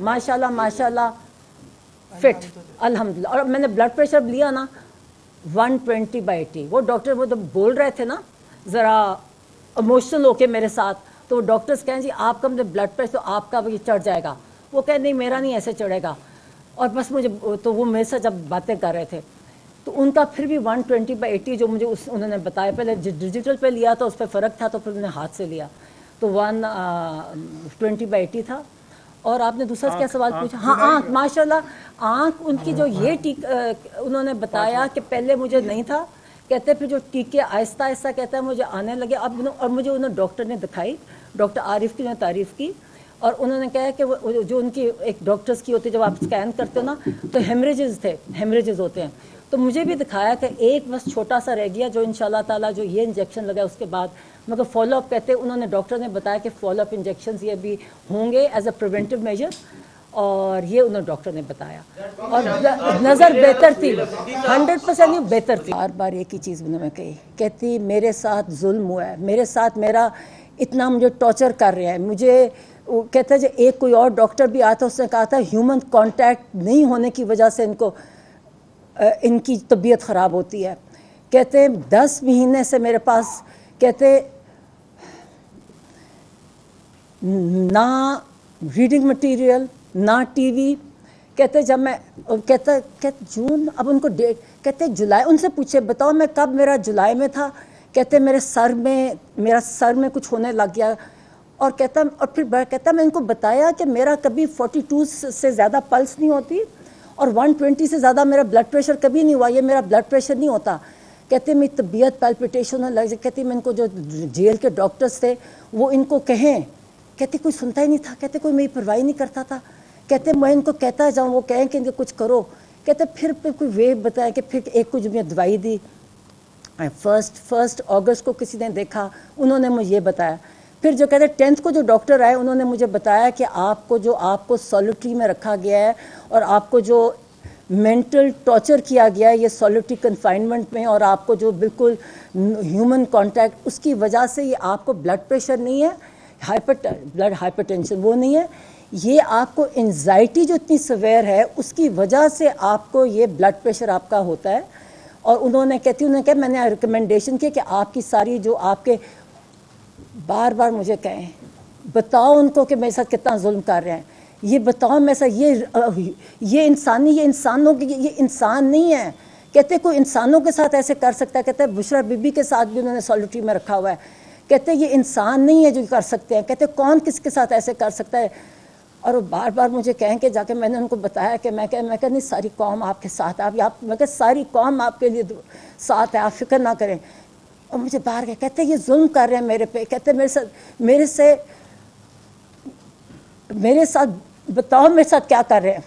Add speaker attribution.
Speaker 1: माशाल्लाह माशाल्लाह फिट अल्हम्दुलिल्लाह। और मैंने ब्लड प्रेशर लिया ना 120/80। वो डॉक्टर वो तो बोल रहे थे ना ज़रा इमोशनल होके मेरे साथ, तो डॉक्टर्स कहें जी आपका मतलब ब्लड प्रेशर तो आपका भी चढ़ जाएगा, वो कहें नहीं मेरा नहीं ऐसे चढ़ेगा। और बस मुझे तो वो मेरे साथ जब बातें कर रहे थे तो उनका फिर भी 120/80 जो मुझे उन्होंने बताया, पहले डिजिटल पे लिया था उस पर फ़र्क था तो फिर उन्होंने हाथ से लिया तो 120/80 था। और आपने दूसरा क्या सवाल पूछा? हाँ आँख, माशाल्लाह आँख उनकी जो ये उन्होंने बताया कि पहले मुझे नहीं था, कहते फिर जो टीके आहिस्ता आहिस्ता कहता है मुझे आने लगे अब। और मुझे उन्होंने डॉक्टर ने दिखाई, डॉक्टर आरिफ की ने तारीफ़ की और उन्होंने कहा कि वो जो उनकी एक डॉक्टर्स की होती है जब आप स्कैन करते हो ना तो हेमरेजेस होते हैं। तो मुझे भी दिखाया कि एक बस छोटा सा रह गया जो इंशाल्लाह ताला जो ये इंजेक्शन लगा उसके बाद मगर फॉलोअप कहते हैं, उन्होंने डॉक्टर ने बताया कि फॉलोअप इंजेक्शंस ये भी होंगे एज अ प्रिवेंटिव मेजर, और ये उन्होंने डॉक्टर ने बताया और नज़र बेहतर थी, 100% ही बेहतर थी। बार बार एक ही चीज़ उन्होंने कही, कहती मेरे साथ जुल्म हुआ है, मेरे साथ मेरा इतना मुझे टॉर्चर कर रहे हैं। मुझे कहता है जो एक कोई और डॉक्टर भी आया था उसने कहा था ह्यूमन कांटेक्ट नहीं होने की वजह से इनकी तबीयत ख़राब होती है। कहते हैं 10 महीने से मेरे पास कहते ना रीडिंग मटेरियल ना टीवी। कहते जब मैं कहते जून अब उनको डेट कहते जुलाई, उनसे पूछे बताओ मैं कब, मेरा जुलाई में था। कहते मेरा सर में कुछ होने लग गया और कहता और फिर कहता मैं इनको बताया कि मेरा कभी 42 से ज़्यादा पल्स नहीं होती और 120 से ज़्यादा मेरा ब्लड प्रेशर कभी नहीं हुआ, ये मेरा ब्लड प्रेशर नहीं होता। कहते मेरी तबीयत पैल्पिटेशन होने लग जाए। कहती मैं इनको जो जेल के डॉक्टर्स थे वो इनको कहें, कहते कोई सुनता ही नहीं था, कहते कोई मेरी परवाही नहीं करता था। कहते मैं इनको कहता जाऊँ वो कहें कि इनको कुछ करो। कहते फिर कोई वे बताया कि फिर एक कुछ मैं दवाई दी। फर्स्ट अगस्त को किसी ने देखा, उन्होंने मुझे ये बताया। फिर जो कहते 10th को जो डॉक्टर आए उन्होंने मुझे बताया कि आपको सॉलिटरी में रखा गया है और आपको जो मेंटल टॉर्चर किया गया है ये सॉलिटरी कन्फाइनमेंट में, और आपको जो बिल्कुल ह्यूमन कांटेक्ट उसकी वजह से ये आपको ब्लड प्रेशर नहीं है, ब्लड हाइपरटेंशन वो नहीं है, ये आपको एंजाइटी जो इतनी सवेयर है उसकी वजह से आपको ये ब्लड प्रेशर आपका होता है। और उन्होंने कहा मैंने रिकमेंडेशन किया कि आपकी सारी जो आपके बार बार मुझे कहें बताओ उनको कि मेरे साथ कितना जुल्म कर रहे हैं, ये बताओ मेरे साथ ये इंसानों की ये इंसान नहीं है। कहते कोई इंसानों के साथ ऐसे कर सकता है। कहते बुशरा बीबी के साथ भी उन्होंने सॉलिटरी में रखा हुआ है। कहते ये इंसान नहीं है जो कर सकते हैं। कहते कौन किसके साथ ऐसे कर सकता है। और वो बार बार मुझे कहें कि जाके मैंने उनको बताया कि मैं कह नहीं सारी कौम आपके साथ है, मैं कह सारी कौम आपके लिए साथ है, आप फिक्र ना करें। और मुझे बाहर कहते ये जुल्म कर रहे हैं मेरे पे। कहते मेरे साथ बताओ मेरे साथ क्या कर रहे हैं।